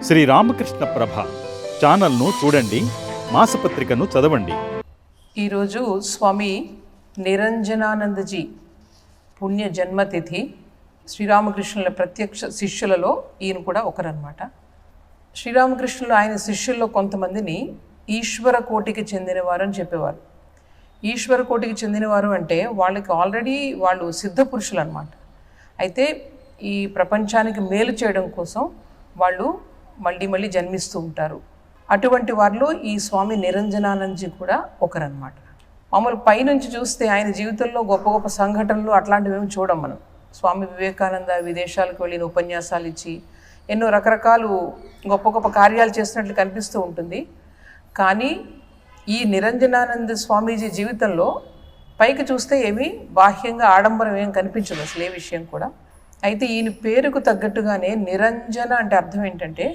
శ్రీ రామకృష్ణ ప్రభ ఛానల్ను చూడండి, మాసపత్రికను చదవండి. ఈరోజు స్వామి నిరంజనానందజీ పుణ్య జన్మతిథి. శ్రీరామకృష్ణుల ప్రత్యక్ష శిష్యులలో ఈయన కూడా ఒకరన్నమాట. శ్రీరామకృష్ణులు ఆయన శిష్యుల్లో కొంతమందిని ఈశ్వర కోటికి చెందినవారు అని చెప్పేవారు. ఈశ్వర కోటికి చెందినవారు అంటే వాళ్ళకి ఆల్రెడీ వాళ్ళు సిద్ధ పురుషులు అన్నమాట. అయితే ఈ ప్రపంచానికి మేలు చేయడం కోసం వాళ్ళు మళ్ళీ జన్మిస్తూ ఉంటారు. అటువంటి వారిలో ఈ స్వామి నిరంజనానందజీ కూడా ఒకరన్నమాట. మామూలు పైనుంచి చూస్తే ఆయన జీవితంలో గొప్ప గొప్ప సంఘటనలు అట్లాంటివి ఏమి చూడం మనం. స్వామి వివేకానంద విదేశాలకు వెళ్ళిన ఉపన్యాసాలు ఇచ్చి ఎన్నో రకరకాలు గొప్ప గొప్ప కార్యాలు చేస్తున్నట్లు కనిపిస్తూ ఉంటుంది. కానీ ఈ నిరంజనానంద స్వామీజీ జీవితంలో పైకి చూస్తే ఏమీ బాహ్యంగా ఆడంబరం ఏం కనిపించదు అసలు ఏ విషయం కూడా. అయితే ఈయన పేరుకు తగ్గట్టుగానే నిరంజన అంటే అర్థం ఏంటంటే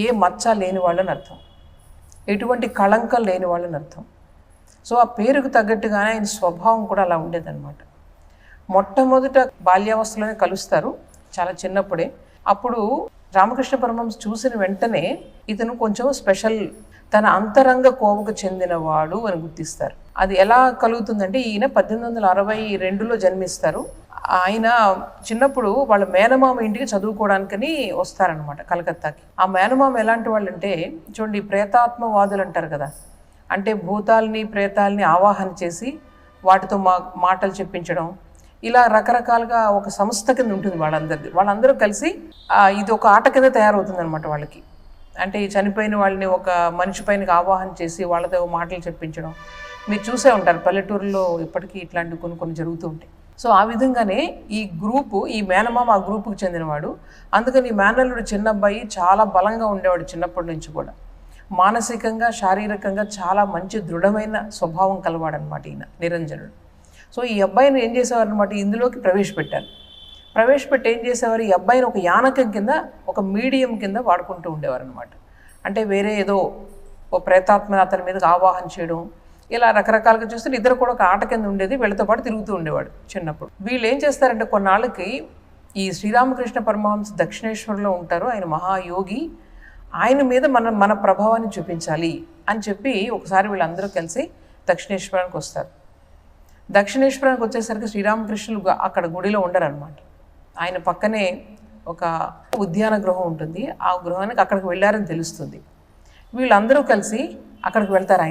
ఏ మచ్చ లేని వాళ్ళని అర్థం, ఎటువంటి కళంకం లేని వాళ్ళని అర్థం. సో ఆ పేరుకు తగ్గట్టుగానే ఆయన స్వభావం కూడా అలా ఉండేదన్నమాట. మొట్టమొదట బాల్యావస్థలోనే కలుస్తారు, చాలా చిన్నప్పుడే. అప్పుడు రామకృష్ణ పరమహంస చూసిన వెంటనే ఇతను కొంచెం స్పెషల్, తన అంతరంగ కోవకు చెందినవాడు అని గుర్తిస్తారు. అది ఎలా కలుగుతుందంటే ఈయన 1862లో జన్మిస్తారు. ఆయన చిన్నప్పుడు వాళ్ళ మేనమామ ఇంటికి చదువుకోవడానికని వస్తారనమాట కలకత్తాకి. ఆ మేనమామ ఎలాంటి వాళ్ళు అంటే చూడండి, ప్రేతాత్మవాదులు అంటారు కదా, అంటే భూతాల్ని ప్రేతాలని ఆవాహన చేసి వాటితో మాటలు చెప్పించడం, ఇలా రకరకాలుగా ఒక సంస్థ కింద ఉంటుంది వాళ్ళందరూ కలిసి ఇది ఒక ఆట కింద తయారవుతుంది అనమాట వాళ్ళకి. అంటే ఈ చనిపోయిన వాళ్ళని ఒక మనిషి పైనకి ఆవాహన చేసి వాళ్ళతో మాటలు చెప్పించడం మీరు చూసే ఉంటారు. పల్లెటూరులో ఇప్పటికీ ఇట్లాంటివి కొన్ని జరుగుతూ ఉంటాయి. సో ఆ విధంగానే ఈ గ్రూపు, ఈ మేనమామ ఆ గ్రూపుకి చెందినవాడు. అందుకని ఈ మేనల్లుడు చిన్న అబ్బాయి చాలా బలంగా ఉండేవాడు చిన్నప్పటి నుంచి కూడా. మానసికంగా శారీరకంగా చాలా మంచి దృఢమైన స్వభావం కలవాడనమాట ఈయన నిరంజనుడు. సో ఈ అబ్బాయిని ఏం చేసేవారు అనమాట, ఇందులోకి ప్రవేశపెట్టి ఏం చేసేవారు, ఈ అబ్బాయిని ఒక యానకం కింద, ఒక మీడియం కింద వాడుకుంటూ ఉండేవారు అనమాట. అంటే వేరే ఏదో ఓ ప్రేతాత్మ అతని మీదకి ఆవాహన చేయడం, ఇలా రకరకాలుగా చూస్తే ఇద్దరు కూడా ఒక ఆట కింద ఉండేది, వీళ్ళతో పాటు తిరుగుతూ ఉండేవాడు చిన్నప్పుడు. వీళ్ళు ఏం చేస్తారంటే కొన్నాళ్ళకి ఈ శ్రీరామకృష్ణ పరమహంస దక్షిణేశ్వరంలో ఉంటారు, ఆయన మహాయోగి, ఆయన మీద మన ప్రభావాన్ని చూపించాలి అని చెప్పి ఒకసారి వీళ్ళందరూ కలిసి దక్షిణేశ్వరానికి వస్తారు. దక్షిణేశ్వరానికి వచ్చేసరికి శ్రీరామకృష్ణులు అక్కడ గుడిలో ఉండరనమాట. ఆయన పక్కనే ఒక ఉద్యాన గృహం ఉంటుంది, ఆ గృహానికి అక్కడికి వెళ్ళారని తెలుస్తుంది. వీళ్ళందరూ కలిసి అక్కడికి వెళ్తారు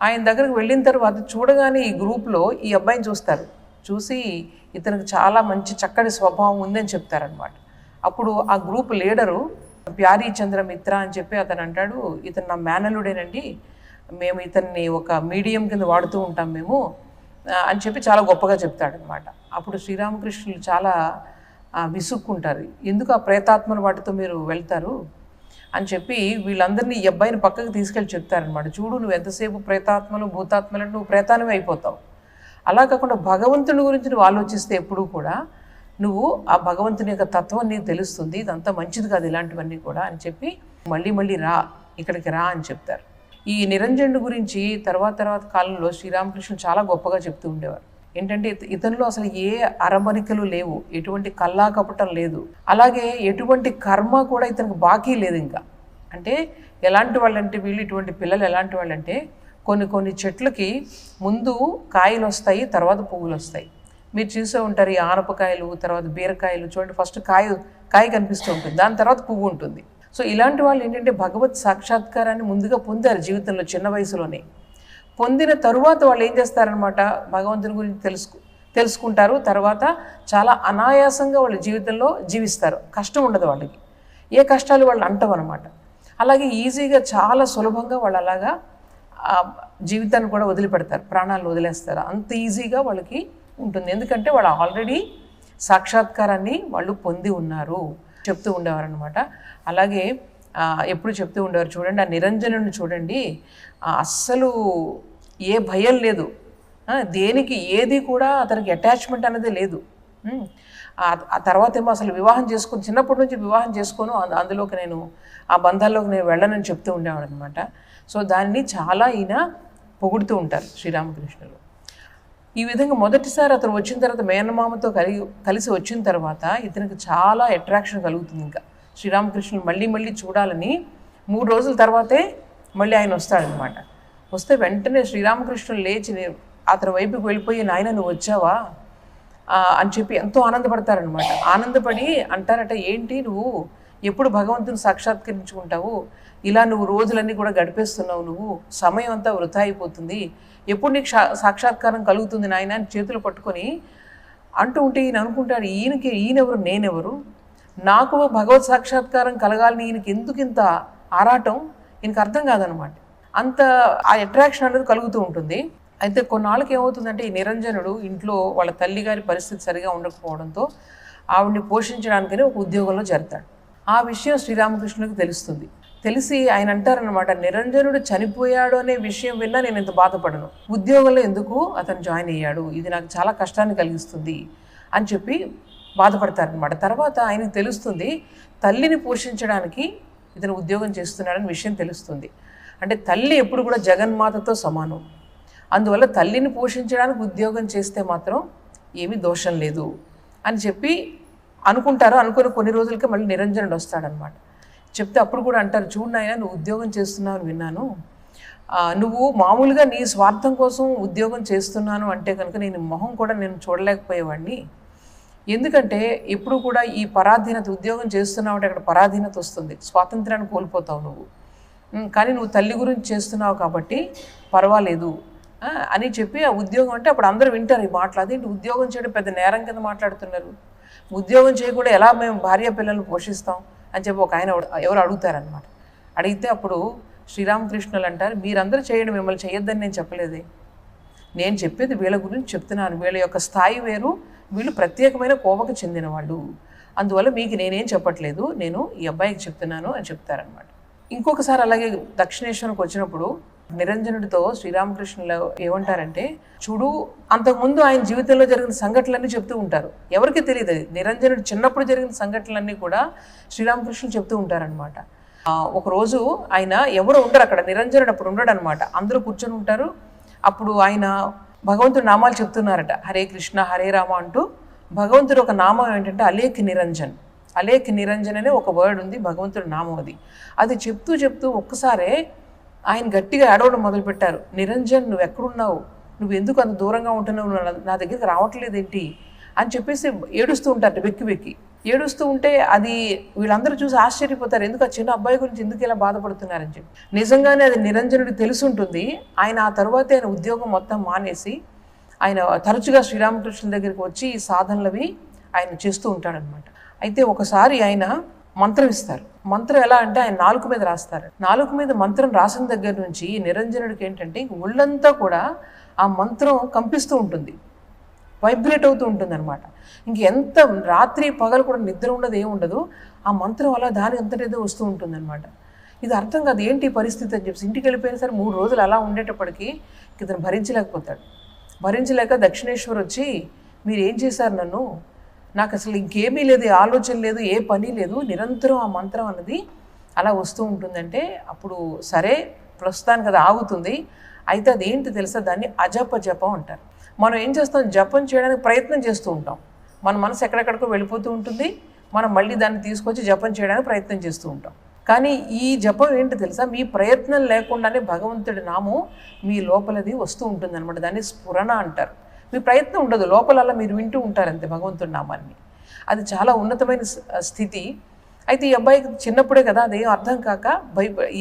ఆయన దగ్గరికి వెళ్ళిన తర్వాత చూడగానే ఈ గ్రూప్లో ఈ అబ్బాయిని చూస్తారు. చూసి ఇతనికి చాలా మంచి చక్కటి స్వభావం ఉందని చెప్తారనమాట. అప్పుడు ఆ గ్రూప్ లీడరు ప్యారీ చంద్ర మిత్ర అని చెప్పి అతను అంటాడు, ఇతను నా మేనలుడేనండి, మేము ఇతన్ని ఒక మీడియం కింద వాడుతూ ఉంటాం మేము అని చెప్పి చాలా గొప్పగా చెప్తాడనమాట. అప్పుడు శ్రీరామకృష్ణులు చాలా విసుక్కుంటారు, ఎందుకు ఆ ప్రేతాత్మను వాటితో మీరు వెళ్తారు అని చెప్పి వీళ్ళందరినీ ఈ అబ్బాయిని పక్కకు తీసుకెళ్ళి చెప్తారనమాట. చూడు, నువ్వు ఎంతసేపు ప్రేతాత్మలు భూతాత్మలు నువ్వు ప్రేతానివే అయిపోతావు. అలా కాకుండా భగవంతుని గురించి నువ్వు ఆలోచిస్తే ఎప్పుడూ కూడా నువ్వు ఆ భగవంతుని యొక్క తత్వం నీకు తెలుస్తుంది, ఇదంతా మంచిది కాదు ఇలాంటివన్నీ కూడా అని చెప్పి మళ్ళీ ఇక్కడికి రా అని చెప్తారు. ఈ నిరంజనుడి గురించి తర్వాత కాలంలో శ్రీరామకృష్ణుడు చాలా గొప్పగా చెప్తూ ఉండేవారు. ఏంటంటే ఇతనిలో అసలు ఏ అరమరికలు లేవు, ఎటువంటి కల్లా కపటం లేదు, అలాగే ఎటువంటి కర్మ కూడా ఇతనికి బాకీ లేదు. ఇంకా అంటే ఎలాంటి వాళ్ళంటే వీళ్ళు, ఇటువంటి పిల్లలు ఎలాంటి వాళ్ళంటే కొన్ని చెట్లకి ముందు కాయలు వస్తాయి, తర్వాత పువ్వులు వస్తాయి. మీరు చూసే ఉంటారు ఈ ఆనపకాయలు, తర్వాత బీరకాయలు చూడండి, ఫస్ట్ కాయ కనిపిస్తూ ఉంటుంది, దాని తర్వాత పువ్వు ఉంటుంది. సో ఇలాంటి వాళ్ళు ఏంటంటే భగవత్ సాక్షాత్కారాన్ని ముందుగా పొందారు జీవితంలో చిన్న వయసులోనే. పొందిన తరువాత వాళ్ళు ఏం చేస్తారనమాట, భగవంతుని గురించి తెలుసుకుంటారు. తర్వాత చాలా అనాయాసంగా వాళ్ళ జీవితంలో జీవిస్తారు, కష్టం ఉండదు వాళ్ళకి, ఏ కష్టాలు వాళ్ళు అంటవన్నమాట. అలాగే ఈజీగా చాలా సులభంగా వాళ్ళు అలాగా జీవితాన్ని కూడా వదిలిపెడతారు, ప్రాణాలను వదిలేస్తారు, అంత ఈజీగా వాళ్ళకి ఉంటుంది. ఎందుకంటే వాళ్ళు ఆల్రెడీ సాక్షాత్కారాన్ని వాళ్ళు పొంది ఉన్నారు చెప్తూ ఉండేవారు అనమాట. అలాగే ఎప్పుడు చెప్తూ ఉండేవారు, చూడండి ఆ నిరంజనుని చూడండి, అస్సలు ఏ భయం లేదు, దేనికి ఏది కూడా అతనికి అటాచ్మెంట్ అనేది లేదు. ఆ తర్వాత ఏమో అసలు వివాహం చేసుకుని, చిన్నప్పటి నుంచి వివాహం చేసుకోను, అందులోకి నేను ఆ బంధాల్లోకి నేను వెళ్ళనని చెప్తూ ఉండేవాడు అనమాట. సో దాన్ని చాలా ఈయన పొగుడుతూ ఉంటారు శ్రీరామకృష్ణులు. ఈ విధంగా మొదటిసారి అతను వచ్చిన తర్వాత మేనమామతో కలిసి వచ్చిన తర్వాత ఇతనికి చాలా అట్రాక్షన్ కలుగుతుంది. ఇంకా శ్రీరామకృష్ణులు మళ్ళీ మళ్ళీ చూడాలని 3 రోజుల తర్వాతే మళ్ళీ ఆయన వస్తాడనమాట. వస్తే వెంటనే శ్రీరామకృష్ణులు లేచి అతని వైపుకి వెళ్ళిపోయి, నాయన నువ్వు వచ్చావా అని చెప్పి ఎంతో ఆనందపడతారనమాట. ఆనందపడి అంటారట, ఏంటి నువ్వు ఎప్పుడు భగవంతుని సాక్షాత్కరించుకుంటావు, ఇలా నువ్వు రోజులన్నీ కూడా గడిపేస్తున్నావు, నువ్వు సమయం అంతా వృధా అయిపోతుంది, ఎప్పుడు నీకు సాక్షాత్కారం కలుగుతుంది నాయన అని చేతులు పట్టుకొని అంటూ ఉంటే ఈయన అనుకుంటాడు, ఈయనెవరు నేనెవరు, నాకు భగవత్ సాక్షాత్కారం కలగాలని ఈయనకి ఎందుకు ఇంత ఆరాటం, ఈయనకి అర్థం కాదనమాట. అంత ఆ అట్రాక్షన్ అనేది కలుగుతూ ఉంటుంది. అయితే కొన్నాళ్ళకి ఏమవుతుందంటే, ఈ నిరంజనుడు ఇంట్లో వాళ్ళ తల్లిగారి పరిస్థితి సరిగా ఉండకపోవడంతో ఆవిడ్ని పోషించడానికని ఒక ఉద్యోగంలో చేరతాడు. ఆ విషయం శ్రీరామకృష్ణుడికి తెలుస్తుంది. తెలిసి ఆయన అంటారనమాట, నిరంజనుడు చనిపోయాడు అనే విషయం విన్నా నేను ఇంత బాధపడను, ఉద్యోగంలో ఎందుకు అతను జాయిన్ అయ్యాడు, ఇది నాకు చాలా కష్టాన్ని కలిగిస్తుంది అని చెప్పి బాధపడతారనమాట. తర్వాత ఆయనకు తెలుస్తుంది, తల్లిని పోషించడానికి ఇతను ఉద్యోగం చేస్తున్నాడని విషయం తెలుస్తుంది. అంటే తల్లి ఎప్పుడు కూడా జగన్మాతతో సమానం, అందువల్ల తల్లిని పోషించడానికి ఉద్యోగం చేస్తే మాత్రం ఏమీ దోషం లేదు అని చెప్పి అనుకుంటారు. అనుకుని కొన్ని రోజులకే మళ్ళీ నిరంజనుడు వస్తాడనమాట. చెప్తే అప్పుడు కూడా అంటారు, చూడు నాయనా నువ్వు ఉద్యోగం చేస్తున్నావు అని విన్నాను, నువ్వు మామూలుగా నీ స్వార్థం కోసం ఉద్యోగం చేస్తున్నాను అంటే కనుక నేను మొహం కూడా నేను చూడలేకపోయేవాడిని, ఎందుకంటే ఎప్పుడు కూడా ఈ పరాధీనత, ఉద్యోగం చేస్తున్నావు అంటే అక్కడ పరాధీనత వస్తుంది, స్వాతంత్రాన్ని కోల్పోతావు నువ్వు, కానీ నువ్వు తల్లి గురించి చేస్తున్నావు కాబట్టి పర్వాలేదు అని చెప్పి ఆ ఉద్యోగం అంటే అప్పుడు అందరూ వింటారు ఈ మాటలు. అదేంటి ఉద్యోగం చేయడం పెద్ద నేరం కింద మాట్లాడుతున్నారు, ఉద్యోగం చేయకుండా ఎలా మేము భార్య పిల్లల్ని పోషిస్తాం అని చెప్పి ఒక ఆయన ఎవరు అడుగుతారనమాట. అడిగితే అప్పుడు శ్రీరామకృష్ణులు అంటారు, మీరందరూ చేయండి, మిమ్మల్ని చేయొద్దని నేను చెప్పలేదే, నేను చెప్పేది వీళ్ళ గురించి చెప్తున్నాను, వీళ్ళ యొక్క స్థాయి వేరు, వీళ్ళు ప్రత్యేకమైన కోవకు చెందిన వాళ్ళు, అందువల్ల మీకు నేనేం చెప్పట్లేదు, నేను ఈ అబ్బాయికి చెప్తున్నాను అని చెప్తారనమాట. ఇంకొకసారి అలాగే దక్షిణేశ్వరంకి వచ్చినప్పుడు నిరంజనుడితో శ్రీరామకృష్ణులు ఏమంటారంటే, చూడు అంతకుముందు ఆయన జీవితంలో జరిగిన సంఘటనలన్నీ చెప్తూ ఉంటారు, ఎవరికి తెలియదు అది, నిరంజనుడు చిన్నప్పుడు జరిగిన సంఘటనలన్నీ కూడా శ్రీరామకృష్ణులు చెప్తూ ఉంటారనమాట. ఒకరోజు ఆయన ఎవరు ఉండరు అక్కడ, నిరంజనుడు అప్పుడు ఉండడు అనమాట, అందరూ కూర్చొని ఉంటారు. అప్పుడు ఆయన భగవంతుడి నామాలు చెప్తున్నారట, హరే కృష్ణ హరే రామ అంటూ. భగవంతుడు ఒక నామం ఏంటంటే అలేఖ్ నిరంజన్, అలేఖ్ నిరంజన్ అనే ఒక వర్డ్ ఉంది, భగవంతుడి నామం అది చెప్తూ చెప్తూ ఒక్కసారే ఆయన గట్టిగా ఏడవడం మొదలుపెట్టారు, నిరంజన్ నువ్వు ఎక్కడున్నావు, నువ్వు ఎందుకు అంత దూరంగా ఉంటున్నావు, నా దగ్గరికి రావట్లేదేంటి అని చెప్పేసి ఏడుస్తూ ఉంటారు, వెక్కి వెక్కి ఏడుస్తూ ఉంటే అది వీళ్ళందరూ చూసి ఆశ్చర్యపోతారు, ఎందుకు ఆ చిన్న అబ్బాయి గురించి ఎందుకు ఇలా బాధపడుతున్నారని చెప్పి. నిజంగానే అది నిరంజనుడికి తెలుసుంటుంది. ఆయన ఆ తర్వాతే ఆయన ఉద్యోగం మొత్తం మానేసి ఆయన తరచుగా శ్రీరామకృష్ణుల దగ్గరికి వచ్చి ఈ సాధనలవి ఆయన చేస్తూ ఉంటాడనమాట. అయితే ఒకసారి ఆయన మంత్రం ఇస్తారు. మంత్రం ఎలా అంటే ఆయన నాలుక మీద రాస్తారు. నాలుక మీద మంత్రం రాసిన దగ్గర నుంచి నిరంజనుడికి ఏంటంటే ఒళ్ళంతా కూడా ఆ మంత్రం కంపిస్తూ ఉంటుంది, వైబ్రేట్ అవుతూ ఉంటుంది అనమాట. ఇంకెంత రాత్రి పగలు కూడా నిద్ర ఉండదు, ఏముండదు, ఆ మంత్రం అలా దాని అంతటేదో వస్తూ ఉంటుంది అనమాట. ఇది అర్థం కాదు ఏంటి పరిస్థితి అని చెప్పి ఇంటికి వెళ్ళిపోయిన సరే 3 రోజులు అలా ఉండేటప్పటికీ ఇతను భరించలేకపోతాడు. భరించలేక దక్షిణేశ్వర్ వచ్చి, మీరు ఏం చేశారు నన్ను, నాకు అసలు ఇంకేమీ లేదు, ఆలోచన లేదు, ఏ పని లేదు, నిరంతరం ఆ మంత్రం అన్నది అలా వస్తూ ఉంటుందంటే అప్పుడు సరే ప్రస్తుతానికి అది ఆగుతుంది, అయితే అదేంటి తెలుసా, దాన్ని అజప జపం అంటారు. మనం ఏం చేస్తాం, జపం చేయడానికి ప్రయత్నం చేస్తూ ఉంటాం, మన మనసు ఎక్కడెక్కడికో వెళ్ళిపోతూ ఉంటుంది, మనం మళ్ళీ దాన్ని తీసుకొచ్చి జపం చేయడానికి ప్రయత్నం చేస్తూ ఉంటాం. కానీ ఈ జపం ఏంటి తెలుసా, మీ ప్రయత్నం లేకుండానే భగవంతుడి నామం మీ లోపలది వస్తూ ఉంటుంది అనమాట, దాన్ని స్ఫురణ అంటారు. మీ ప్రయత్నం ఉండదు, లోపలల్లా మీరు వింటూ ఉంటారంతే భగవంతుడి నామాన్ని. అది చాలా ఉన్నతమైన స్థితి. అయితే ఈ అబ్బాయికి చిన్నప్పుడే కదా అదేం అర్థం కాక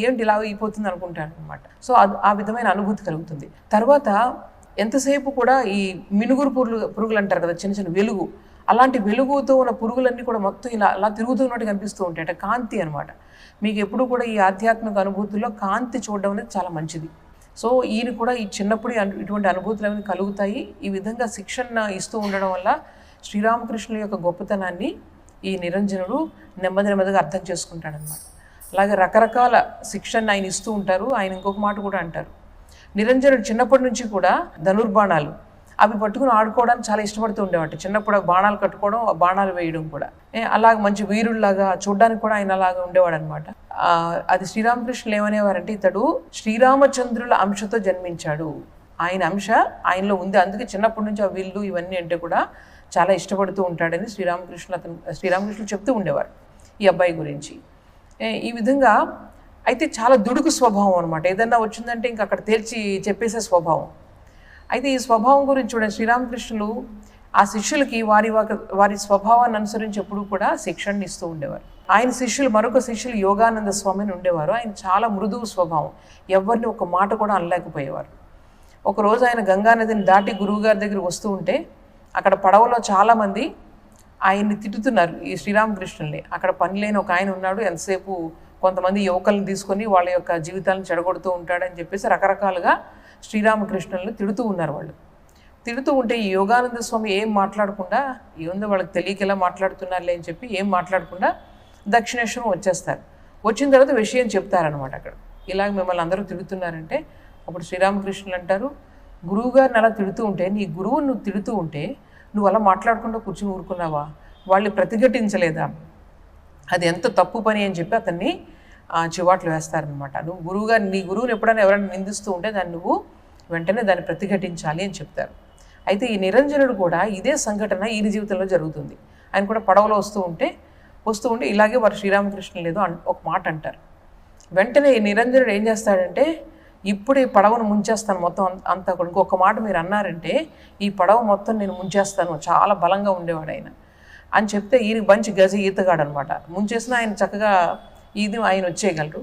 ఏంటి ఇలా అయిపోతుంది అనుకుంటాడు అనమాట. సో ఆ విధమైన అనుభూతి కలుగుతుంది. తర్వాత ఎంతసేపు కూడా ఈ మినుగురు పురుగులు అంటారు కదా, చిన్న చిన్న వెలుగు, అలాంటి వెలుగుతో ఉన్న పురుగులన్నీ కూడా మొత్తం ఇలా అలా తిరుగుతున్నట్టు కనిపిస్తూ ఉంటాయి, అంటే కాంతి అనమాట. మీకు ఎప్పుడు కూడా ఈ ఆధ్యాత్మిక అనుభూతుల్లో కాంతి చూడడం అనేది చాలా మంచిది. సో ఈయన కూడా ఈ చిన్నప్పుడు ఇటువంటి అనుభూతులు అనేవి కలుగుతాయి. ఈ విధంగా శిక్షణ ఇస్తూ ఉండడం వల్ల శ్రీరామకృష్ణుల యొక్క గొప్పతనాన్ని ఈ నిరంజనుడు నెమ్మదిగా అర్థం చేసుకుంటాడనమాట. అలాగే రకరకాల శిక్షణ ఆయన ఇస్తూ ఉంటారు. ఆయన ఇంకొక మాట కూడా అంటారు, నిరంజనుడు చిన్నప్పటి నుంచి కూడా ధనుర్బాణాలు అవి పట్టుకుని ఆడుకోవడానికి చాలా ఇష్టపడుతూ ఉండేవాడు. చిన్నప్పుడు బాణాలు కట్టుకోవడం, బాణాలు వేయడం కూడా, అలాగ మంచి వీరుల్లాగా చూడడానికి కూడా ఆయన అలాగా ఉండేవాడు అనమాట. అది శ్రీరామకృష్ణులు ఏమనేవారంటే, ఇతడు శ్రీరామచంద్రుల అంశతో జన్మించాడు, ఆయన అంశ ఆయనలో ఉంది, అందుకే చిన్నప్పటి నుంచి ఆ విల్లు ఇవన్నీ అంటే కూడా చాలా ఇష్టపడుతూ ఉంటాడని శ్రీరామకృష్ణులు చెప్తూ ఉండేవారు. ఈ అబ్బాయి గురించి. ఈ విధంగా అయితే చాలా దుడుకు స్వభావం అనమాట. ఏదన్నా వచ్చిందంటే ఇంక అక్కడ తేల్చి చెప్పేసే స్వభావం. అయితే ఈ స్వభావం గురించి చూడండి, శ్రీరామకృష్ణులు ఆ శిష్యులకి వారి స్వభావాన్ని అనుసరించి ఎప్పుడు కూడా శిక్షణ ఇస్తూ ఉండేవారు. ఆయన శిష్యులు, మరొక శిష్యులు యోగానంద స్వామిని ఉండేవారు. ఆయన చాలా మృదువు స్వభావం, ఎవరిని ఒక మాట కూడా అనలేకపోయేవారు. ఒకరోజు ఆయన గంగానదిని దాటి గురువుగారి దగ్గరికి వస్తూ ఉంటే అక్కడ పడవలో చాలామంది ఆయన్ని తిట్టుతున్నారు, ఈ శ్రీరామకృష్ణుల్ని. అక్కడ పని లేని ఒక ఆయన ఉన్నాడు, ఎంతసేపు కొంతమంది యువకులను తీసుకొని వాళ్ళ యొక్క జీవితాలను చెడగొడుతూ ఉంటాడని చెప్పేసి రకరకాలుగా శ్రీరామకృష్ణుల్ని తిడుతూ ఉన్నారు. వాళ్ళు తిడుతూ ఉంటే ఈ యోగానంద స్వామి ఏం మాట్లాడకుండా, ఏముందో వాళ్ళకి తెలియక ఎలా మాట్లాడుతున్నారులే అని చెప్పి ఏం మాట్లాడకుండా దక్షిణేశ్వరం వచ్చేస్తారు. వచ్చిన తర్వాత విషయం చెప్తారనమాట. అక్కడ ఇలాగ మిమ్మల్ని అందరూ తిడుతున్నారంటే అప్పుడు శ్రీరామకృష్ణులు అంటారు, గురువుగారిని అలా తిడుతూ ఉంటే, నీ గురువుని నువ్వు తిడుతూ ఉంటే నువ్వు అలా మాట్లాడకుండా కూర్చుని ఊరుకున్నావా, వాళ్ళని ప్రతిఘటించలేదా, అది ఎంత తప్పు పని అని చెప్పి అతన్ని చివాట్లు వేస్తారనమాట. నువ్వు నీ గురువుని ఎప్పుడైనా ఎవరైనా నిందిస్తూ ఉంటే దాన్ని నువ్వు వెంటనే దాన్ని ప్రతిఘటించాలి అని చెప్తారు. అయితే ఈ నిరంజనుడు కూడా ఇదే సంఘటన ఈయన జీవితంలో జరుగుతుంది. ఆయన కూడా పడవలో వస్తూ ఉంటే ఇలాగే వారు శ్రీరామకృష్ణులు ఏదో ఒక మాట అంటారు. వెంటనే ఈ నిరంజనుడు ఏం చేస్తాడంటే, ఇప్పుడు ఈ పడవను ముంచేస్తాను మొత్తం అంతా కూడా, ఇంకొక మాట మీరు అన్నారంటే ఈ పడవ మొత్తం నేను ముంచేస్తాను, చాలా బలంగా ఉండేవాడు ఆయన అని చెప్తే ఈయన మంచి గజ ఈతగాడు అనమాట. ముంచేసిన ఆయన చక్కగా ఆయన వచ్చేయగలరు.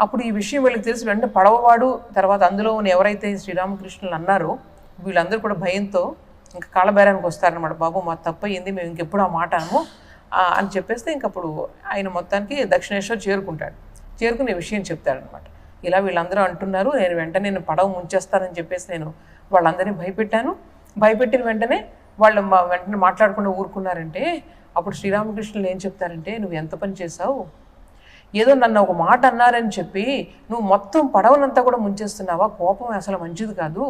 అప్పుడు ఈ విషయం వీళ్ళకి తెలిసి వెంటనే పడవవాడు, తర్వాత అందులో ఎవరైతే శ్రీరామకృష్ణులు అన్నారో వీళ్ళందరూ కూడా భయంతో ఇంకా కాళ్ళబేరానికి వస్తారనమాట. బాబు మా తప్పయింది, మేము ఇంకెప్పుడు ఆ మాట అనము అని చెప్పేస్తే ఇంకప్పుడు ఆయన మొత్తానికి దక్షిణేశ్వర్ చేరుకునే విషయం చెప్తాడనమాట. ఇలా వీళ్ళందరూ అంటున్నారు, నేను పడవ ముంచేస్తానని చెప్పేసి నేను వాళ్ళందరినీ భయపెట్టిన వెంటనే వాళ్ళు వెంటనే మాట్లాడకుండా ఊరుకున్నారంటే అప్పుడు శ్రీరామకృష్ణులు ఏం చెప్తారంటే, నువ్వు ఎంత పని చేసావు, ఏదో నన్ను ఒక మాట అన్నారని చెప్పి నువ్వు మొత్తం పడవనంతా కూడా ముంచేస్తున్నావా, కోపం అసలు మంచిది కాదు.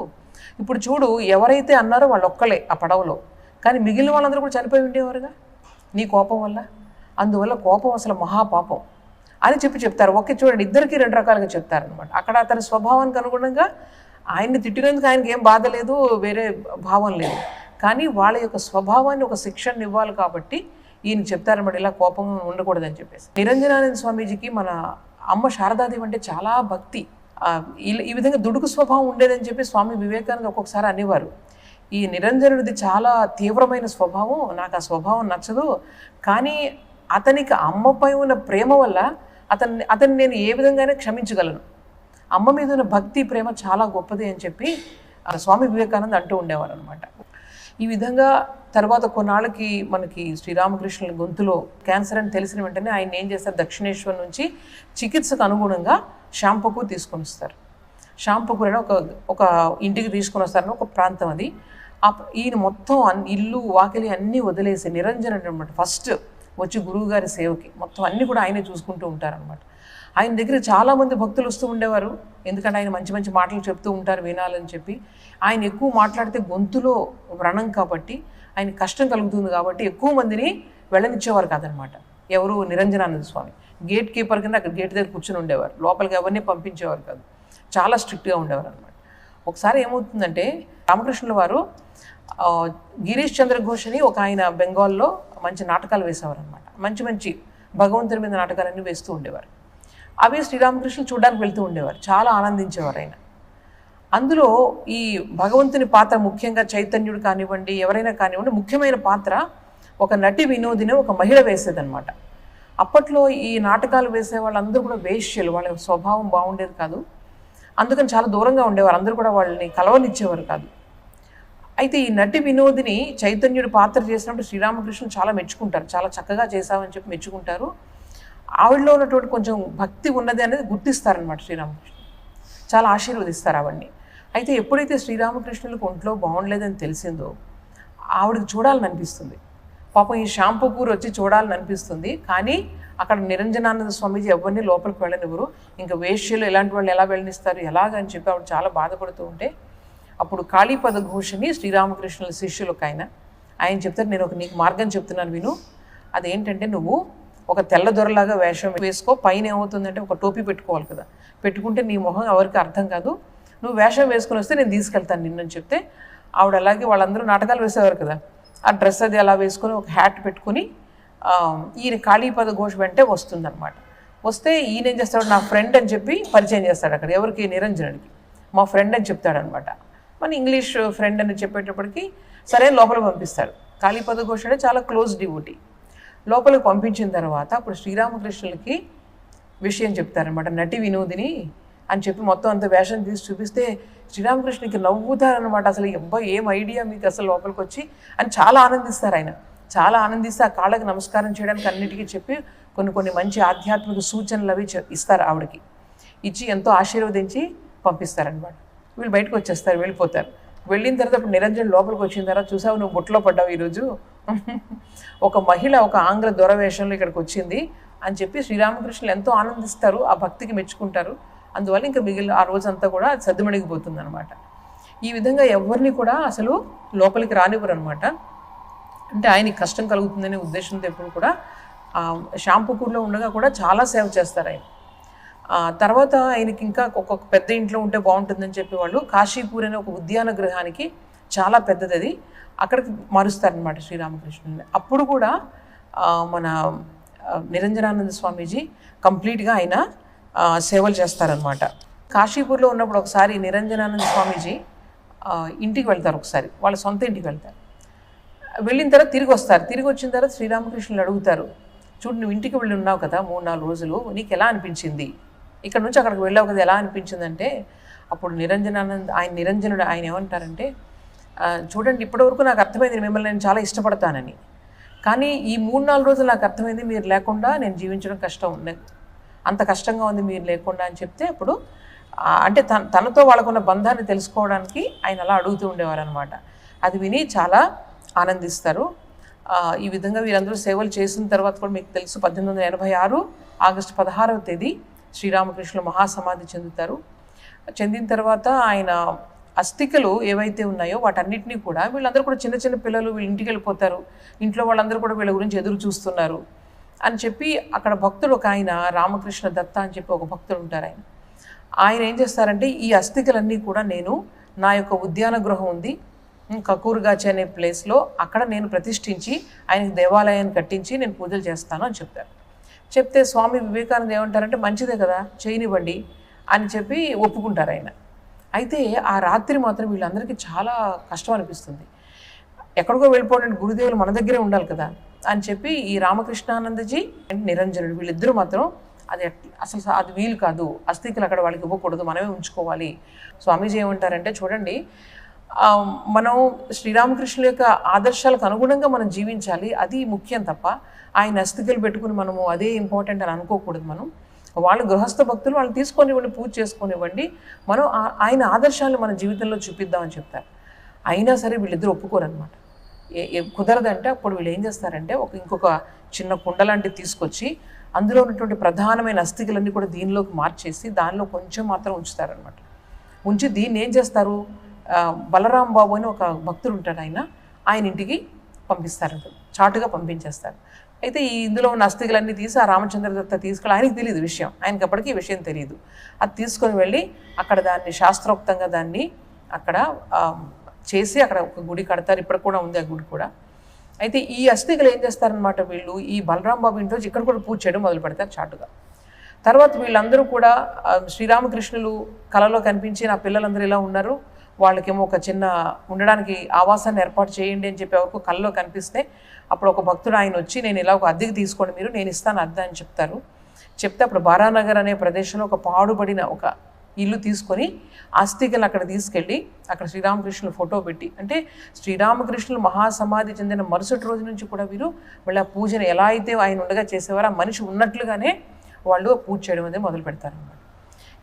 ఇప్పుడు చూడు, ఎవరైతే అన్నారో వాళ్ళు ఒక్కలే ఆ పడవలో, కానీ మిగిలిన వాళ్ళందరూ కూడా చనిపోయి ఉండేవారుగా నీ కోపం వల్ల. అందువల్ల కోపం అసలు మహాపాపం అని చెప్తారు. ఒకే చూడండి, ఇద్దరికి రెండు రకాలుగా చెప్తారనమాట. అక్కడ అతని స్వభావానికి అనుగుణంగా ఆయన్ని తిట్టినందుకు ఆయనకి ఏం బాధ లేదు, వేరే భావం లేదు, కానీ వాళ్ళ యొక్క స్వభావాన్ని ఒక శిక్షణ ఇవ్వాలి కాబట్టి ఈయన చెప్తారన్నమాట, ఇలా కోపం ఉండకూడదని చెప్పేసి. నిరంజనానంద స్వామీజీకి మన అమ్మ శారదాదేవి అంటే చాలా భక్తి. ఈ విధంగా దుడుకు స్వభావం ఉండేదని చెప్పి స్వామి వివేకానంద ఒక్కొక్కసారి అనేవారు. ఈ నిరంజనుడిది చాలా తీవ్రమైన స్వభావం, నాకు ఆ స్వభావం నచ్చదు, కానీ అతనికి అమ్మపై ఉన్న ప్రేమ వల్ల అతన్ని నేను ఏ విధంగానే క్షమించగలను, అమ్మ మీద ఉన్న భక్తి ప్రేమ చాలా గొప్పది అని చెప్పి స్వామి వివేకానంద అంటూ ఉండేవారు అనమాట. ఈ విధంగా తర్వాత కొన్నాళ్ళకి మనకి శ్రీరామకృష్ణుల గొంతులో క్యాన్సర్ అని తెలిసిన వెంటనే ఆయన ఏం చేస్తారు, దక్షిణేశ్వరం నుంచి చికిత్సకు అనుగుణంగా షాంపూకు తీసుకొని వస్తారు. షాంపూకు అని ఒక ఇంటికి తీసుకొని వస్తారని ఒక ప్రాంతం అది. ఈయన మొత్తం ఇల్లు వాకిలి అన్నీ వదిలేసి నిరంజనుడు అనమాట ఫస్ట్ వచ్చి గురువుగారి సేవకి మొత్తం అన్నీ కూడా ఆయనే చూసుకుంటూ ఉంటారనమాట. ఆయన దగ్గర చాలామంది భక్తులు వస్తూ ఉండేవారు, ఎందుకంటే ఆయన మంచి మంచి మాటలు చెప్తూ ఉంటారు వినాలని చెప్పి. ఆయన ఎక్కువ మాట్లాడితే గొంతులో వ్రణం కాబట్టి ఆయన కష్టం కలుగుతుంది కాబట్టి ఎక్కువ మందిని వెళ్ళనిచ్చేవారు కాదనమాట. ఎవరు, నిరంజనానంద స్వామి గేట్ కీపర్ కింద అక్కడ గేట్ దగ్గర కూర్చొని ఉండేవారు, లోపలికి ఎవరిని పంపించేవారు కాదు, చాలా స్ట్రిక్ట్గా ఉండేవారు అనమాట. ఒకసారి ఏమవుతుందంటే రామకృష్ణుల వారు గిరీష్ చంద్ర ఘోష్ అని ఒక ఆయన బెంగాల్లో మంచి నాటకాలు వేసేవారు అనమాట. మంచి మంచి భగవంతుని మీద నాటకాలన్నీ వేస్తూ ఉండేవారు. అవి శ్రీరామకృష్ణులు చూడడానికి వెళ్తూ ఉండేవారు, చాలా ఆనందించేవారు ఆయన. అందులో ఈ భగవంతుని పాత్ర ముఖ్యంగా చైతన్యుడు కానివ్వండి, ఎవరైనా కానివ్వండి, ముఖ్యమైన పాత్ర ఒక నటి వినోదిని ఒక మహిళ వేసేదనమాట. అప్పట్లో ఈ నాటకాలు వేసే వాళ్ళందరూ కూడా వేశ్యలు, వాళ్ళ స్వభావం బాగుండేది కాదు, అందుకని చాలా దూరంగా ఉండేవారు, అందరూ కూడా వాళ్ళని కలవనిచ్చేవారు కాదు. అయితే ఈ నటి వినోదిని చైతన్యుడు పాత్ర చేసినప్పుడు శ్రీరామకృష్ణులు చాలా మెచ్చుకుంటారు, చాలా చక్కగా చేశామని చెప్పి మెచ్చుకుంటారు. ఆవిడలో ఉన్నటువంటి కొంచెం భక్తి ఉన్నది అనేది గుర్తిస్తారనమాట శ్రీరామకృష్ణులు, చాలా ఆశీర్వదిస్తారు అవన్నీ. అయితే ఎప్పుడైతే శ్రీరామకృష్ణులకు ఒంట్లో బాగుండలేదని తెలిసిందో ఆవిడకి చూడాలని అనిపిస్తుంది, పాపం ఈ షాంపూపూర్ వచ్చి చూడాలని అనిపిస్తుంది, కానీ అక్కడ నిరంజనానంద స్వామీజీ ఎవరిని లోపలికి వెళ్ళనివ్వరు, ఇంకా వేశ్యలు ఇలాంటి వాళ్ళు ఎలా వెళ్ళనిస్తారు, ఎలాగని చెప్పి ఆవిడ చాలా బాధపడుతూ ఉంటే అప్పుడు కాళీపద ఘోషని శ్రీరామకృష్ణుల శిష్యులు ఒక ఆయన చెప్తారు, నేను నీకు మార్గం చెప్తున్నాను విను, అదేంటంటే నువ్వు ఒక తెల్ల దొరలాగా వేషం వేసుకో, పైన ఏమవుతుందంటే ఒక టోపీ పెట్టుకోవాలి కదా, పెట్టుకుంటే నీ మొహం ఎవరికి అర్థం కాదు, నువ్వు వేషం వేసుకుని వస్తే నేను తీసుకెళ్తాను నిన్నని చెప్తే ఆవిడ అలాగే వాళ్ళందరూ నాటకాలు వేసేవారు కదా, ఆ డ్రెస్ అది అలా వేసుకొని ఒక హ్యాట్ పెట్టుకుని ఈయన కాళీపద ఘోష్ వెంటే వస్తుందన్నమాట. వస్తే ఈయన ఏం చేస్తాడు, నా ఫ్రెండ్ అని చెప్పి పరిచయం చేస్తాడు అక్కడ ఎవరికి, నిరంజనుడికి మా ఫ్రెండ్ అని చెప్తాడనమాట. మన ఇంగ్లీష్ ఫ్రెండ్ అని చెప్పేటప్పటికి సరే లోపలికి పంపిస్తాడు. కాళీపద ఘోష్ అంటే చాలా క్లోజ్ డివోటీ. లోపలికి పంపించిన తర్వాత అప్పుడు శ్రీరామకృష్ణులకి విషయం చెప్తారనమాట, నటి వినోదిని అని చెప్పి మొత్తం అంత వేషం తీసి చూపిస్తే శ్రీరామకృష్ణునికి నవ్వుతారనమాట. అసలు అబ్బాయి ఏం ఐడియా మీకు అసలు లోపలికి వచ్చి అని చాలా ఆనందిస్తారు ఆయన. చాలా ఆనందిస్తే ఆ కాళ్ళకి నమస్కారం చేయడానికి అన్నిటికీ చెప్పి కొన్ని మంచి ఆధ్యాత్మిక సూచనలు అవి ఇస్తారు ఆవిడకి. ఇచ్చి ఎంతో ఆశీర్వదించి పంపిస్తారనమాట. వీళ్ళు బయటకు వచ్చేస్తారు, వెళ్ళిపోతారు. వెళ్ళిన తర్వాత అప్పుడు నిరంజన్ లోపలికి వచ్చిన తర్వాత, చూసావు నువ్వు బుట్టలో పడ్డావు ఈరోజు, ఒక మహిళ ఒక ఆంగ్ల దొరవేషంలో ఇక్కడికి వచ్చింది అని చెప్పి శ్రీరామకృష్ణులు ఎంతో ఆనందిస్తారు, ఆ భక్తికి మెచ్చుకుంటారు. అందువల్ల ఇంకా మిగిలిన ఆ రోజంతా కూడా సద్దుమణిగిపోతుంది అనమాట. ఈ విధంగా ఎవరిని కూడా అసలు లోపలికి రానివ్వరు అనమాట. అంటే ఆయనకి కష్టం కలుగుతుందనే ఉద్దేశంతో ఎప్పుడు కూడా షాంపూకూర్లో ఉండగా కూడా చాలా సేవ చేస్తారు ఆయన. తర్వాత ఆయనకి ఇంకా ఒక్కొక్క పెద్ద ఇంట్లో ఉంటే బాగుంటుందని చెప్పి వాళ్ళు కాశీపూర్ అనే ఒక ఉద్యాన గృహానికి, చాలా పెద్దది అది, అక్కడికి మారుస్తారనమాట శ్రీరామకృష్ణుని. అప్పుడు కూడా మన నిరంజనానంద స్వామీజీ కంప్లీట్గా ఆయన సేవలు చేస్తారనమాట. కాశీపూర్లో ఉన్నప్పుడు ఒకసారి నిరంజనానంద స్వామీజీ ఇంటికి వెళ్తారు, ఒకసారి వాళ్ళ సొంత ఇంటికి వెళ్తారు. వెళ్ళిన తర్వాత తిరిగి వస్తారు. తిరిగి వచ్చిన తర్వాత శ్రీరామకృష్ణులు అడుగుతారు, చూడు నువ్వు ఇంటికి వెళ్ళి ఉన్నావు కదా 3-4 రోజులు, నీకు ఎలా అనిపించింది, ఇక్కడ నుంచి అక్కడికి వెళ్ళావు కదా ఎలా అనిపించిందంటే, అప్పుడు నిరంజనుడు ఆయన ఏమంటారంటే, చూడండి ఇప్పటివరకు నాకు అర్థమైంది మిమ్మల్ని నేను చాలా ఇష్టపడతానని, కానీ ఈ 3-4 రోజులు నాకు అర్థమైంది మీరు లేకుండా నేను జీవించడం కష్టం ఉంది, అంత కష్టంగా ఉంది మీరు లేకుండా అని చెప్తే, అప్పుడు అంటే తనతో వాళ్ళకున్న బంధాన్ని తెలుసుకోవడానికి ఆయన అలా అడుగుతూ ఉండేవారు అనమాట. అది విని చాలా ఆనందిస్తారు. ఈ విధంగా వీరందరూ సేవలు చేసిన తర్వాత కూడా మీకు తెలుసు 1886 ఆగస్టు 16వ తేదీ శ్రీరామకృష్ణులు మహాసమాధి చెందుతారు. చెందిన తర్వాత ఆయన అస్థికలు ఏవైతే ఉన్నాయో వాటన్నిటినీ కూడా వీళ్ళందరూ కూడా చిన్న చిన్న పిల్లలు వీళ్ళు ఇంటికి వెళ్ళిపోతారు, ఇంట్లో వాళ్ళందరూ కూడా వీళ్ళ గురించి ఎదురు చూస్తున్నారు అని చెప్పి అక్కడ భక్తుడు ఒక ఆయన రామకృష్ణ దత్త అని చెప్పి ఒక భక్తుడు ఉంటారు. ఆయన ఏం చేస్తారంటే, ఈ అస్థికలన్నీ కూడా నేను నా యొక్క ఉద్యాన గృహం ఉంది కకూర్గాచి అనే ప్లేస్లో, అక్కడ నేను ప్రతిష్ఠించి ఆయనకు దేవాలయాన్ని కట్టించి నేను పూజలు చేస్తాను అని చెప్తారు. చెప్తే స్వామి వివేకానంద ఏమంటారంటే, మంచిదే కదా చేయనివ్వండి అని చెప్పి ఒప్పుకుంటారు ఆయన. అయితే ఆ రాత్రి మాత్రం వీళ్ళందరికీ చాలా కష్టం అనిపిస్తుంది. ఎక్కడికో వెళ్ళిపోవడానికి గురుదేవులు మన దగ్గరే ఉండాలి కదా అని చెప్పి ఈ రామకృష్ణానందజీ నిరంజనుడు వీళ్ళిద్దరూ మాత్రం అసలు అది వీలు కాదు, అస్థికలు అక్కడ వాళ్ళకి ఇవ్వకూడదు, మనమే ఉంచుకోవాలి. స్వామీజీ ఏమంటారంటే, చూడండి మనం శ్రీరామకృష్ణుల యొక్క ఆదర్శాలకు అనుగుణంగా మనం జీవించాలి, అది ముఖ్యం తప్ప ఆయన అస్థికలు పెట్టుకుని మనము అదే ఇంపార్టెంట్ అని అనుకోకూడదు. మనం వాళ్ళు గృహస్థ భక్తులు, వాళ్ళు తీసుకొనివ్వండి, పూజ చేసుకొనివ్వండి, మనం ఆయన ఆదర్శాలను మన జీవితంలో చూపిద్దామని చెప్తారు. అయినా సరే వీళ్ళిద్దరూ ఒప్పుకోరనమాట. కుదరదంటే అప్పుడు వీళ్ళు ఏం చేస్తారంటే, ఇంకొక చిన్న కుండ లాంటిది తీసుకొచ్చి అందులో ఉన్నటువంటి ప్రధానమైన అస్థికలన్నీ కూడా దీనిలోకి మార్చేసి దానిలో కొంచెం మాత్రం ఉంచుతారనమాట. ఉంచి దీన్ని ఏం చేస్తారు, బలరాం బాబు అని ఒక భక్తుడు ఉంటాడు, ఆయన ఇంటికి పంపిస్తారంట, చాటుగా పంపించేస్తారు. అయితే ఇందులో ఉన్న అస్థికలన్నీ తీసి ఆ రామచంద్ర దత్త తీసుకెళ్ళి, ఆయనకి తెలియదు విషయం, ఆయనకి అప్పటికీ ఈ విషయం తెలియదు. అది తీసుకొని వెళ్ళి అక్కడ దాన్ని శాస్త్రోక్తంగా దాన్ని అక్కడ చేసి అక్కడ ఒక గుడి కడతారు. ఇప్పుడు కూడా ఉంది ఆ గుడి కూడా. అయితే ఈ అస్థికలు ఏం చేస్తారనమాట, వీళ్ళు ఈ బలరాం బాబు ఇంట్లో ఇక్కడ కూడా పూజ చేయడం మొదలు పెడతారు చాటుగా. తర్వాత వీళ్ళందరూ కూడా శ్రీరామకృష్ణులు కళలో కనిపించి, నా పిల్లలందరూ ఇలా ఉన్నారు, వాళ్ళకేమో ఒక చిన్న ఉండడానికి ఆవాసాన్ని ఏర్పాటు చేయండి అని చెప్పి ఎవరికో కళలో కనిపిస్తే, అప్పుడు ఒక భక్తుడు ఆయన వచ్చి, నేను ఇలా ఒక అద్దెకి తీసుకోండి మీరు, నేను ఇస్తాను అద్దె అని చెప్తారు. చెప్తే అప్పుడు బారానగర్ అనే ప్రదేశంలో ఒక పాడుబడిన ఒక ఇల్లు తీసుకొని అస్థికలను అక్కడ తీసుకెళ్ళి అక్కడ శ్రీరామకృష్ణులు ఫోటో పెట్టి, అంటే శ్రీరామకృష్ణులు మహాసమాధి చెందిన మరుసటి రోజు నుంచి కూడా వీరు వీళ్ళ పూజను ఎలా అయితే ఆయన ఉండగా చేసేవారో ఆ మనిషి ఉన్నట్లుగానే వాళ్ళు పూజ చేయడం అనేది మొదలు పెడతారన్నమాట.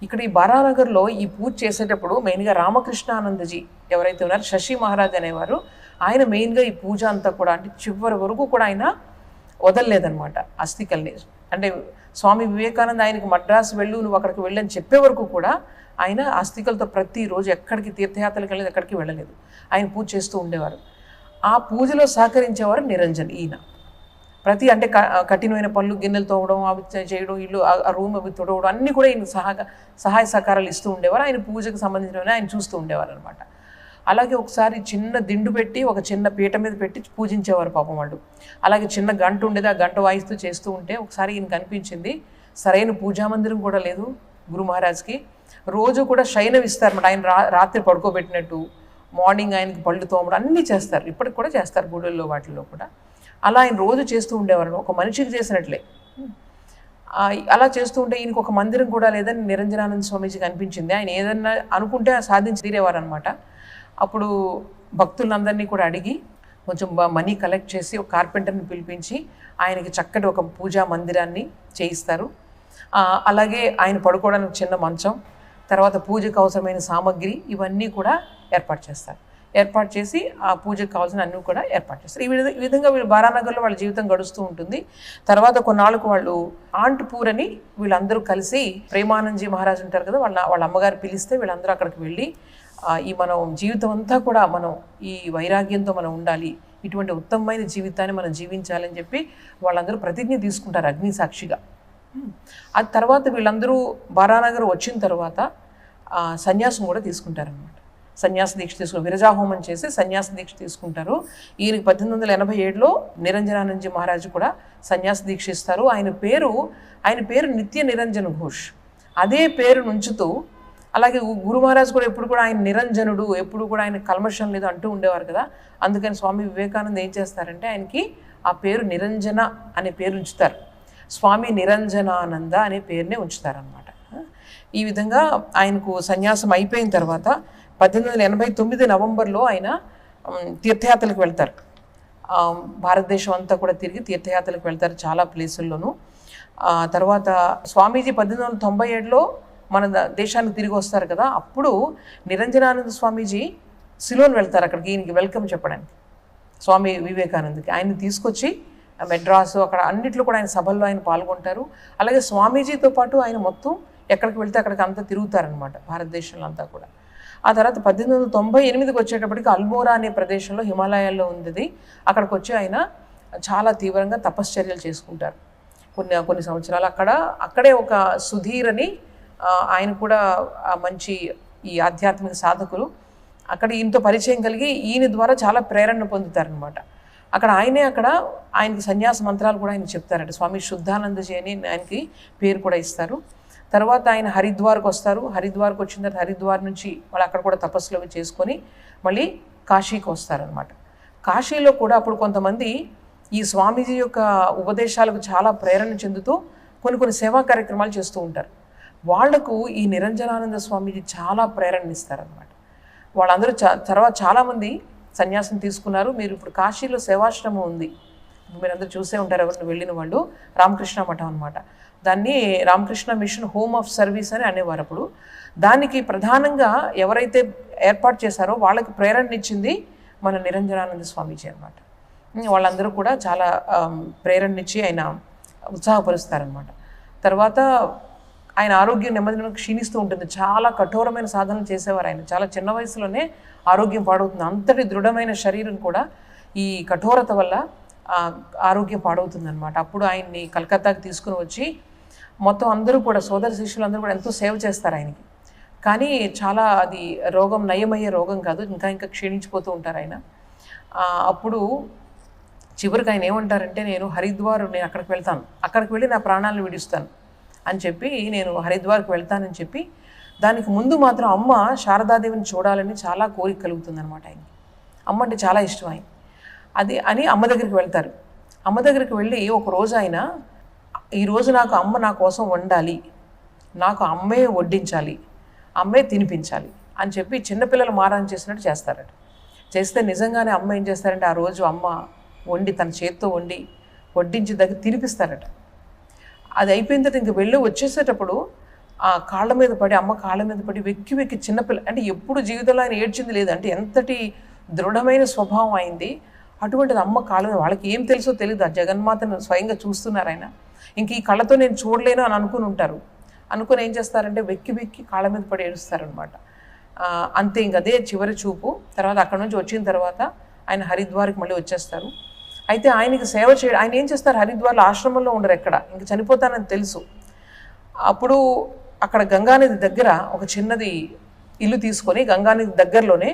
ఇక్కడ ఈ బారానగర్లో ఈ పూజ చేసేటప్పుడు మెయిన్గా రామకృష్ణానందజీ ఎవరైతే ఉన్నారో, శశి మహారాజ్ అనేవారు, ఆయన మెయిన్గా ఈ పూజ అంతా కూడా అంటే చివరి వరకు కూడా ఆయన వదలలేదనమాట అస్థికల్ని. అంటే స్వామి వివేకానంద ఆయనకు మద్రాసు వెళ్ళు, నువ్వు అక్కడికి వెళ్ళని చెప్పే వరకు కూడా ఆయన అస్థికలతో ప్రతిరోజు ఎక్కడికి తీర్థయాత్రలకు వెళ్ళలేదు, ఎక్కడికి వెళ్ళలేదు, ఆయన పూజ చేస్తూ ఉండేవారు. ఆ పూజలో సహకరించేవారు నిరంజన్. ఈయన ప్రతి అంటే కఠినమైన పనులు, గిన్నెలు తోవడం, అవి చేయడం, ఇల్లు ఆ రూమ్ అవి తొడవడం అన్నీ కూడా ఈయన సహాయ సహకారాలు ఇస్తూ ఉండేవారు. ఆయన పూజకు సంబంధించిన ఆయన చూస్తూ ఉండేవారు అనమాట. అలాగే ఒకసారి చిన్న దిండు పెట్టి ఒక చిన్న పీట మీద పెట్టి పూజించేవారు పాపం వాళ్ళు. అలాగే చిన్న గంట ఉండేది, ఆ గంట వాయిస్తూ చేస్తూ ఉంటే ఒకసారి ఈయన కనిపించింది, సరైన పూజా మందిరం కూడా లేదు గురు మహారాజ్కి. రోజు కూడా శయనం ఇస్తారన్నమాట, ఆయన రాత్రి పడుకోబెట్టినట్టు. మార్నింగ్ ఆయనకి పళ్ళు తోమడం అన్నీ చేస్తారు, ఇప్పటికి కూడా చేస్తారు గుడుల్లో వాటిల్లో కూడా. అలా ఆయన రోజు చేస్తూ ఉండేవారు, ఒక మనిషికి చేసినట్లే. అలా చేస్తూ ఉంటే ఈయనకు ఒక మందిరం కూడా లేదని నిరంజనానంద స్వామీజీకి అనిపించింది. ఆయన ఏదన్నా అనుకుంటే సాధించి తీరేవారు అనమాట. అప్పుడు భక్తులందరినీ కూడా అడిగి కొంచెం మనీ కలెక్ట్ చేసి ఒక కార్పెంటర్ని పిలిపించి ఆయనకి చక్కటి ఒక పూజా మందిరాన్ని చేయిస్తారు. అలాగే ఆయన పడుకోవడానికి చిన్న మంచం, తర్వాత పూజకు అవసరమైన సామగ్రి ఇవన్నీ కూడా ఏర్పాటు చేస్తారు. ఏర్పాటు చేసి ఆ పూజకు కావాల్సిన అన్నీ కూడా ఏర్పాటు చేస్తారు. ఈ విధంగా వీళ్ళు బారానగర్లో వాళ్ళ జీవితం గడుస్తూ ఉంటుంది. తర్వాత కొన్నాళ్ళకు వాళ్ళు ఆంట్పూర్ అని వీళ్ళందరూ కలిసి, ప్రేమానందజీ మహారాజ్ ఉంటారు కదా, వాళ్ళ అమ్మగారు పిలిస్తే వీళ్ళందరూ అక్కడికి వెళ్ళి మనం జీవితం అంతా కూడా మనం ఈ వైరాగ్యంతో మనం ఉండాలి, ఇటువంటి ఉత్తమమైన జీవితాన్ని మనం జీవించాలని చెప్పి వాళ్ళందరూ ప్రతిజ్ఞ తీసుకుంటారు అగ్ని సాక్షిగా. అది తర్వాత వీళ్ళందరూ బారానగర్ వచ్చిన తర్వాత సన్యాసం కూడా తీసుకుంటారనమాట. సన్యాస దీక్ష తీసుకుని విరజాహోమం చేసి సన్యాస దీక్ష తీసుకుంటారు. ఈయనకి 1887లో నిరంజనానందజీ మహారాజు కూడా సన్యాస దీక్ష ఇస్తారు. ఆయన పేరు నిత్య నిరంజన్ ఘోష్, అదే పేరు నుంచుతూ. అలాగే గురు మహారాజ్ కూడా ఎప్పుడు కూడా ఆయన నిరంజనుడు, ఎప్పుడు కూడా ఆయన కల్మషం లేదు అంటూ ఉండేవారు కదా. అందుకని స్వామి వివేకానంద ఏం చేస్తారంటే ఆయనకి ఆ పేరు నిరంజన అనే పేరు ఉంచుతారు, స్వామి నిరంజనానంద అనే పేరునే ఉంచుతారనమాట. ఈ విధంగా ఆయనకు సన్యాసం అయిపోయిన తర్వాత 1889 నవంబర్లో ఆయన తీర్థయాత్రలకు వెళ్తారు. భారతదేశం అంతా కూడా తిరిగి తీర్థయాత్రలకు వెళ్తారు చాలా ప్లేసుల్లోనూ. తర్వాత స్వామీజీ 1897లో మన దేశానికి తిరిగి వస్తారు కదా. అప్పుడు నిరంజనానంద స్వామీజీ సిలోన్ వెళ్తారు, అక్కడికి ఈయనకి వెల్కమ్ చెప్పడానికి స్వామి వివేకానందకి. ఆయన తీసుకొచ్చి మెడ్రాసు అక్కడ అన్నిట్లో కూడా ఆయన సభల్లో ఆయన పాల్గొంటారు. అలాగే స్వామీజీతో పాటు ఆయన మొత్తం ఎక్కడికి వెళ్తే అక్కడికి అంతా తిరుగుతారనమాట, భారతదేశంలో అంతా కూడా. ఆ తర్వాత 1898కి వచ్చేటప్పటికి అల్మోరా అనే ప్రదేశంలో హిమాలయాల్లో ఉంది. అక్కడికి వచ్చి ఆయన చాలా తీవ్రంగా తపశ్చర్యలు చేసుకుంటారు కొన్ని సంవత్సరాలు. అక్కడే ఒక సుధీర్ అని ఆయన కూడా మంచి ఈ ఆధ్యాత్మిక సాధకులు, అక్కడ ఈయనతో పరిచయం కలిగి ఈయన ద్వారా చాలా ప్రేరణ పొందుతారనమాట. ఆయనకి సన్యాస మంత్రాలు కూడా ఆయన చెప్తారట. స్వామి శుద్ధానందజీ అని ఆయనకి పేరు కూడా ఇస్తారు. తర్వాత ఆయన హరిద్వార్కి వస్తారు. హరిద్వార్కి వచ్చిన తర్వాత హరిద్వార్ నుంచి వాళ్ళు అక్కడ కూడా తపస్సులు అవి చేసుకొని మళ్ళీ కాశీకి వస్తారనమాట. కాశీలో కూడా అప్పుడు కొంతమంది ఈ స్వామీజీ యొక్క ఉపదేశాలకు చాలా ప్రేరణ చెందుతూ కొన్ని సేవా కార్యక్రమాలు చేస్తూ ఉంటారు. వాళ్లకు ఈ నిరంజనానంద స్వామీజీ చాలా ప్రేరణ ఇస్తారనమాట. వాళ్ళందరూ తర్వాత చాలామంది సన్యాసం తీసుకున్నారు. మీరు ఇప్పుడు కాశీలో సేవాశ్రమం ఉంది, మీరందరూ చూసే ఉంటారు ఎవరిని వెళ్ళిన వాళ్ళు, రామకృష్ణ మఠం అనమాట. దాన్ని Ramakrishna Mission home of service అని అనేవారు అప్పుడు. దానికి ప్రధానంగా ఎవరైతే ఏర్పాటు చేశారో వాళ్ళకి ప్రేరణ ఇచ్చింది మన నిరంజనానంద స్వామీజీ అనమాట. వాళ్ళందరూ కూడా చాలా ప్రేరణనిచ్చి ఆయన ఉత్సాహపరుస్తారనమాట. తర్వాత ఆయన ఆరోగ్యం నెమ్మదిగా క్షీణిస్తూ ఉంటుంది. చాలా కఠోరమైన సాధనలు చేసేవారు ఆయన. చాలా చిన్న వయసులోనే ఆరోగ్యం పాడవుతుంది. అంతటి దృఢమైన శరీరం కూడా ఈ కఠోరత వల్ల ఆరోగ్యం పాడవుతుంది అనమాట. అప్పుడు ఆయన్ని కలకత్తాకి తీసుకుని వచ్చి మొత్తం అందరూ కూడా సోదర శిష్యులు అందరూ కూడా ఎంతో సేవ చేస్తారు ఆయనకి. కానీ చాలా అది రోగం నయమయ్యే రోగం కాదు, ఇంకా క్షీణించిపోతూ ఉంటారు ఆయన. అప్పుడు చివరికి ఆయన ఏమంటారంటే, నేను అక్కడికి వెళ్తాను, అక్కడికి వెళ్ళి నా ప్రాణాలను విడిస్తాను అని చెప్పి నేను హరిద్వార్కి వెళ్తానని చెప్పి, దానికి ముందు మాత్రం అమ్మ శారదాదేవిని చూడాలని చాలా కోరిక కలుగుతుంది అనమాట ఆయనకి. అమ్మ అంటే చాలా ఇష్టం ఆయన. అది అని అమ్మ దగ్గరికి వెళ్తారు. అమ్మ దగ్గరికి వెళ్ళి ఒకరోజు ఆయన, ఈరోజు అమ్మ నా కోసం వండాలి, నాకు అమ్మే వడ్డించాలి, అమ్మే తినిపించాలి అని చెప్పి చిన్నపిల్లలు మారం చేసినట్టు చేస్తారట. చేస్తే నిజంగానే అమ్మ ఏం చేస్తారంటే, ఆ రోజు అమ్మ వండి తన చేత్తో వండి వడ్డించి దగ్గర తినిపిస్తారట. అది అయిపోయిన తర్వాత ఇంక వెళ్ళి వచ్చేసేటప్పుడు ఆ కాళ్ళ మీద పడి, అమ్మ కాళ్ళ మీద పడి వెక్కి చిన్నపిల్ల అంటే ఎప్పుడు జీవితంలో ఆయన ఏడ్చింది లేదు, అంటే ఎంతటి దృఢమైన స్వభావం అయింది. అటువంటిది అమ్మ కాళ్ళ మీద, వాళ్ళకి ఏం తెలుసో తెలియదు, ఆ జగన్మాతను స్వయంగా చూస్తున్నారు ఆయన. ఇంక ఈ కళ్ళతో నేను చూడలేను అని అనుకుని ఉంటారు. అనుకుని ఏం చేస్తారంటే వెక్కి కాళ్ళ మీద పడి ఏడుస్తారనమాట. అంతే, ఇంక అదే చివరి చూపు. తర్వాత అక్కడ నుంచి వచ్చిన తర్వాత ఆయన హరిద్వార్కి మళ్ళీ వచ్చేస్తారు. అయితే ఆయనకి సేవ చేయడం, ఆయన ఏం చేస్తారు, హరిద్వార్లో ఆశ్రమంలో ఉండరు ఎక్కడ, ఇంక చనిపోతానని తెలుసు. అప్పుడు అక్కడ గంగానది దగ్గర ఒక చిన్నది ఇల్లు తీసుకొని, గంగానది దగ్గరలోనే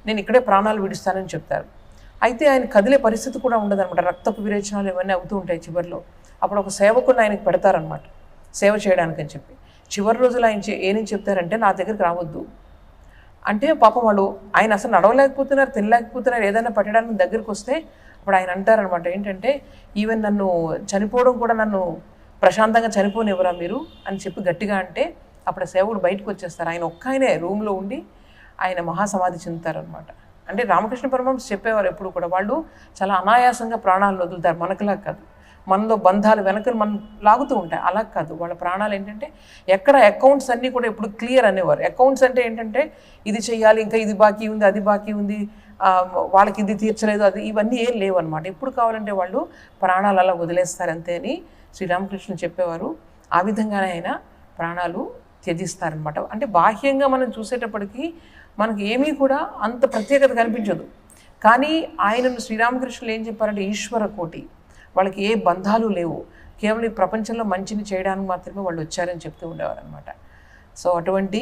నేను ఇక్కడే ప్రాణాలు విడుస్తానని చెప్తారు. అయితే ఆయన కదిలే పరిస్థితి కూడా ఉండదన్నమాట. రక్తపు విరేచనాలు ఇవన్నీ అవుతూ ఉంటాయి చివరిలో. అప్పుడు ఒక సేవకుడిని ఆయనకు పెడతారనమాట సేవ చేయడానికని చెప్పి. చివరి రోజులు ఆయన ఏమని చెప్తారంటే, నా దగ్గరికి రావద్దు అంటే, పాపం వాళ్ళు ఆయన అసలు నడవలేకపోతున్నారు, తినలేకపోతున్నారు, ఏదైనా పెట్టడానికి దగ్గరికి వస్తే అప్పుడు ఆయన అంటారనమాట ఏంటంటే, ఈవెన్ నన్ను చనిపోవడం కూడా నన్ను ప్రశాంతంగా చనిపోనివ్వరా మీరు అని చెప్పి గట్టిగా అంటే, అప్పుడు సేవకుడు బయటకు వచ్చేస్తారు. ఆయన ఒక్క ఆయనే రూమ్లో ఉండి ఆయన మహాసమాధి చెందుతారనమాట. అంటే రామకృష్ణ పరమహంస చెప్పేవారు ఎప్పుడు కూడా, వాళ్ళు చాలా అనాయాసంగా ప్రాణాలను వదులుతారు, మనకులా కాదు. మనలో బంధాలు వెనకలు మనం లాగుతూ ఉంటాయి, అలా కాదు. వాళ్ళ ప్రాణాలు ఏంటంటే ఎక్కడ అకౌంట్స్ అన్నీ కూడా ఎప్పుడు క్లియర్ అనేవారు. అకౌంట్స్ అంటే ఏంటంటే ఇది చేయాలి, ఇంకా ఇది బాకీ ఉంది, అది బాకీ ఉంది, వాళ్ళకి ఇది తీర్చలేదు, అది ఇవన్నీ ఏం లేవు అనమాట. ఎప్పుడు కావాలంటే వాళ్ళు ప్రాణాలు అలా వదిలేస్తారు అంతే అని శ్రీరామకృష్ణుడు చెప్పేవారు. ఆ విధంగానే ఆయన ప్రాణాలు త్యజిస్తారనమాట. అంటే బాహ్యంగా మనం చూసేటప్పటికీ మనకి ఏమీ కూడా అంత ప్రత్యేకత కనిపించదు. కానీ ఆయనను శ్రీరామకృష్ణులు ఏం చెప్పారంటే ఈశ్వర కోటి, వాళ్ళకి ఏ బంధాలు లేవు, కేవలం ఈ ప్రపంచంలో మంచిని చేయడానికి మాత్రమే వాళ్ళు వచ్చారని చెప్తూ ఉండేవారు అనమాట. సో అటువంటి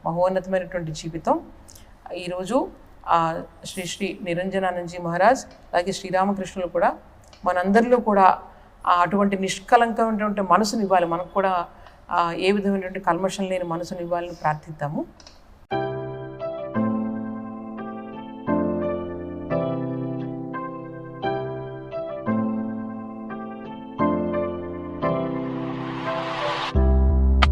మహోన్నతమైనటువంటి జీవితం ఈరోజు శ్రీ శ్రీ నిరంజనానందజీ మహారాజ్ అలాగే శ్రీరామకృష్ణులు కూడా మనందరిలో కూడా అటువంటి నిష్కలంకమైనటువంటి మనసుని ఇవ్వాలి. మనకు కూడా ఏ విధమైనటువంటి కల్మషం లేని మనసుని ఇవ్వాలని ప్రార్థిద్దాము.